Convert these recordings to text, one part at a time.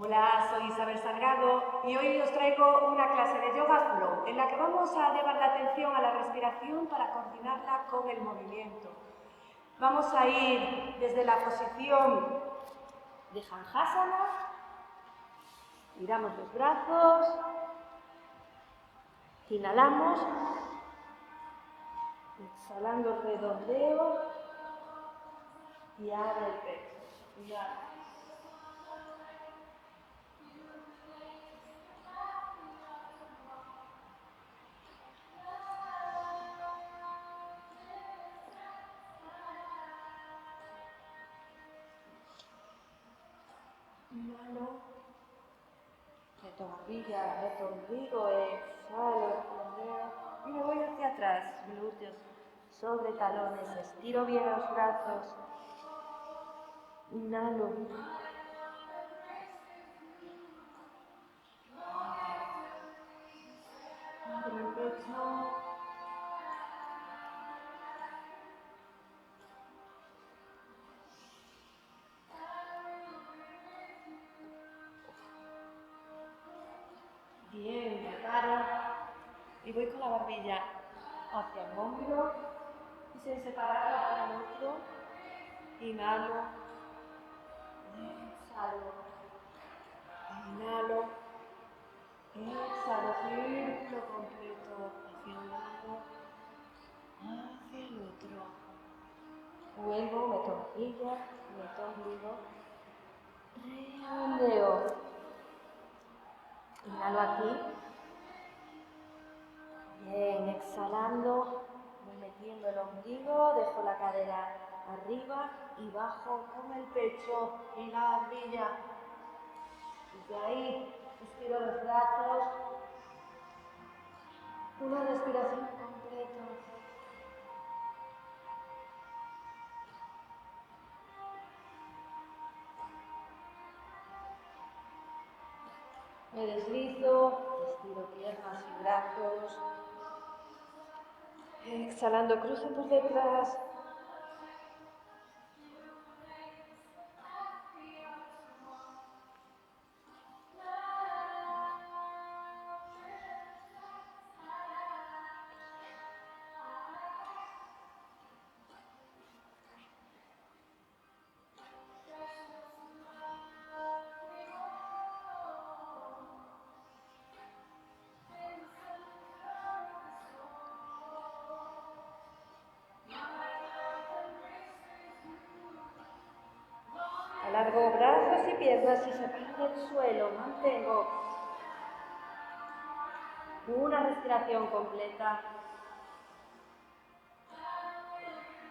Hola, soy Isabel Salgado y hoy os traigo una clase de Yoga Flow en la que vamos a llevar la atención a la respiración para coordinarla con el movimiento. Vamos a ir desde la posición de Janjasana, giramos los brazos, inhalamos, exhalando redondeo y abre el pecho. Inhala. Inhalo, meto barbilla, meto ombligo, exhalo, redondeo y me voy hacia atrás, glúteos sobre talones, estiro bien los brazos, inhalo, abro el pecho, bien, me paro y voy con la barbilla hacia el hombro y sin separarla para el otro, inhalo, exhalo, inhalo, exhalo, círculo completo hacia un lado, hacia el otro. Vuelvo, meto barbilla, meto ombligo, redondeo. Inhalo aquí. Bien, exhalando, voy metiendo el ombligo, dejo la cadera arriba y bajo con el pecho y la barbilla. Desde ahí estiro los brazos. Una respiración completa. Me deslizo, estiro piernas y brazos. Exhalando, cruzo por detrás. Alargo brazos y piernas y separo del suelo. Mantengo una respiración completa.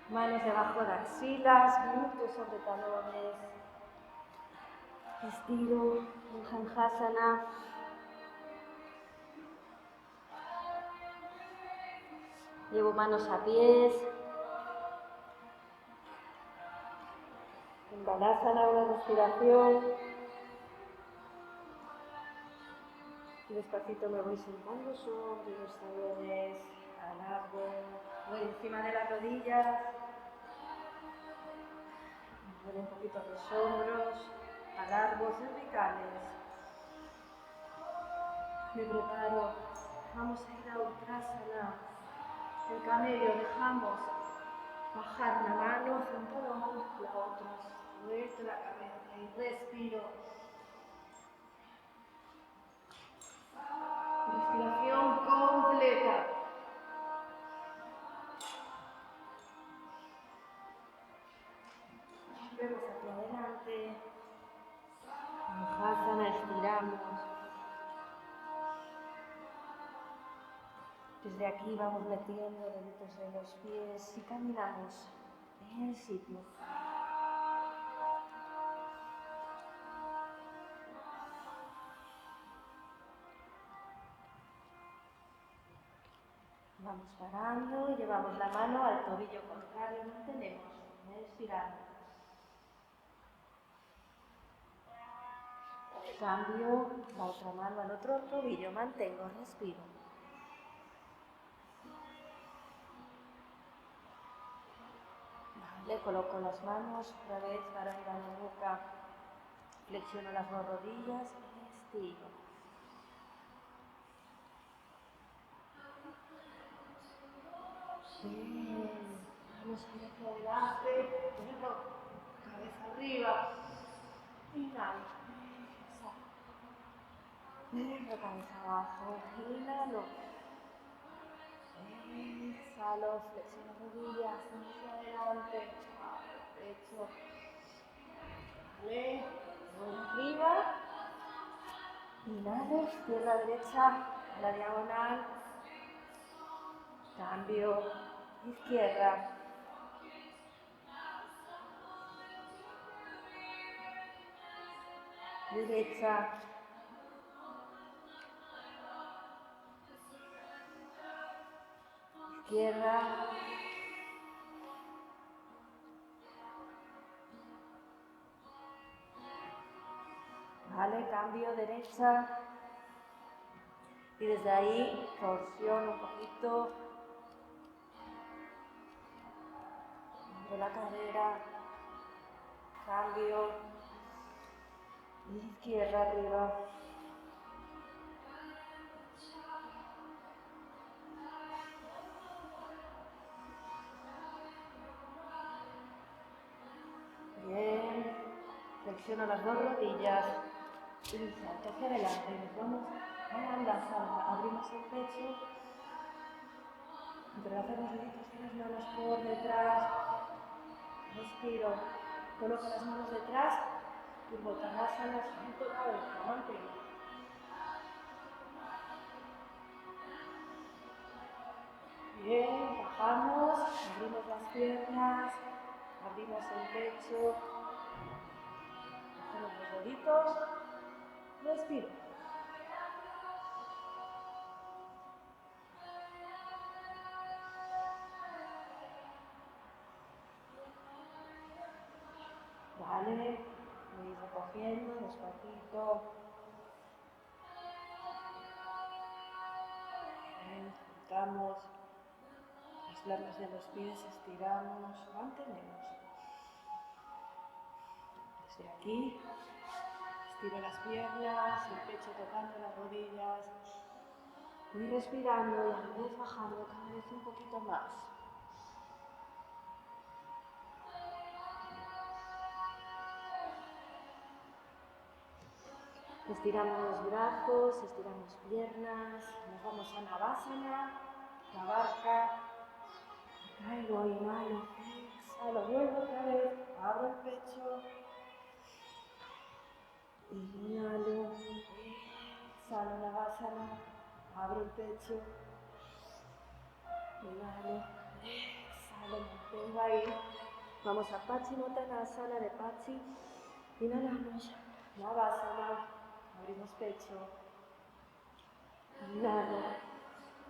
Manos debajo de axilas, glúteos sobre talones. Estiro en Janjasana. Llevo manos a pies. En Balasana una respiración. Y despacito me voy sentando sobre los talones. Alargo. Voy encima de las rodillas. Muevo un poquito los hombros. Alargo cervicales. Me preparo. Vamos a ir a Uttanasana. El camello, dejamos bajar una mano, sentamos la otra, suelto la cabeza y respiro. Respiración completa. Vemos hacia adelante. Janjasana, estiramos. Desde aquí vamos metiendo deditos de los pies y caminamos en el sitio. Vamos parando y llevamos la mano al tobillo contrario, mantenemos, estirando. Cambio la otra mano al otro tobillo, mantengo, respiro. Le coloco las manos otra vez para ir a la boca. Flexiono las dos rodillas y estiro. Bien. Vamos a ir hacia adelante. Ponemos cabeza arriba. Inhalo. Exhalo. Cabeza abajo. Inhalo. Exhalo. Flexiono rodillas. Hacia adelante. Pecho. Vale. Voy arriba. Inhalo. Pierna derecha a la diagonal. Cambio. Izquierda. Derecha. Izquierda. Vale, cambio, derecha. Y desde ahí torsión un poquito. Abro la cadera. Cambio. Izquierda arriba. Bien. Flexiono las dos rodillas. Y salto hacia adelante. Nos vamos a la sala. Abrimos el pecho. Entrelazo los deditos de las manos por detrás. Respiro. Coloco las manos detrás. Uttanasana, suelto la cabeza. Mantengo. Bien, bajamos, abrimos las piernas, abrimos el pecho, bajamos los deditos, respiro. Vale, voy recogiendo despacito. Bien, juntamos las plantas de los pies, estiramos, mantenemos. Desde aquí, estiro las piernas, el pecho tocando las rodillas. Voy respirando y a la vez bajando cada vez un poquito más. Estiramos los brazos, estiramos piernas, nos vamos a Navasana, la barca. Caigo, inhalo, exhalo, vuelvo otra vez, abro el pecho. Inhalo, exhalo, Navasana, abro el pecho. Inhalo, exhalo, mantengo ahí. Vamos a Paschimottanasana de Pachi. Inhalamos, Navasana, abrimos pecho. Inhalo,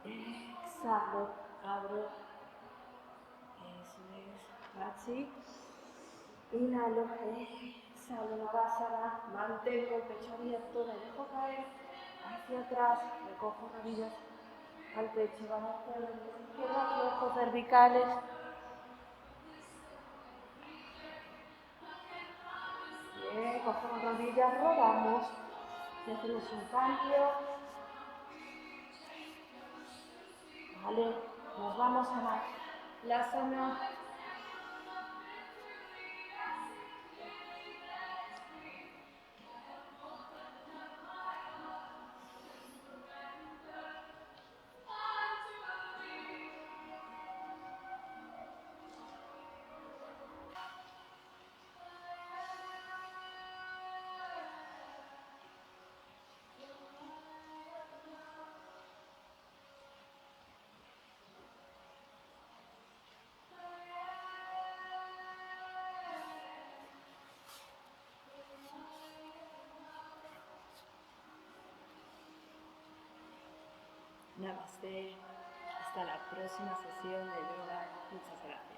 exhalo, abro. Eso es, Pachi. Inhalo, exhalo, Navasana, mantengo el pecho abierto, me dejo caer hacia atrás, recojo rodillas al pecho, vamos a hacer la izquierda, los ojos cervicales. Bien, cogemos rodillas, rodamos y hacemos un cambio. Vale, nos vamos a la asana. Namaste. Hasta la próxima sesión de yoga. Muchas gracias.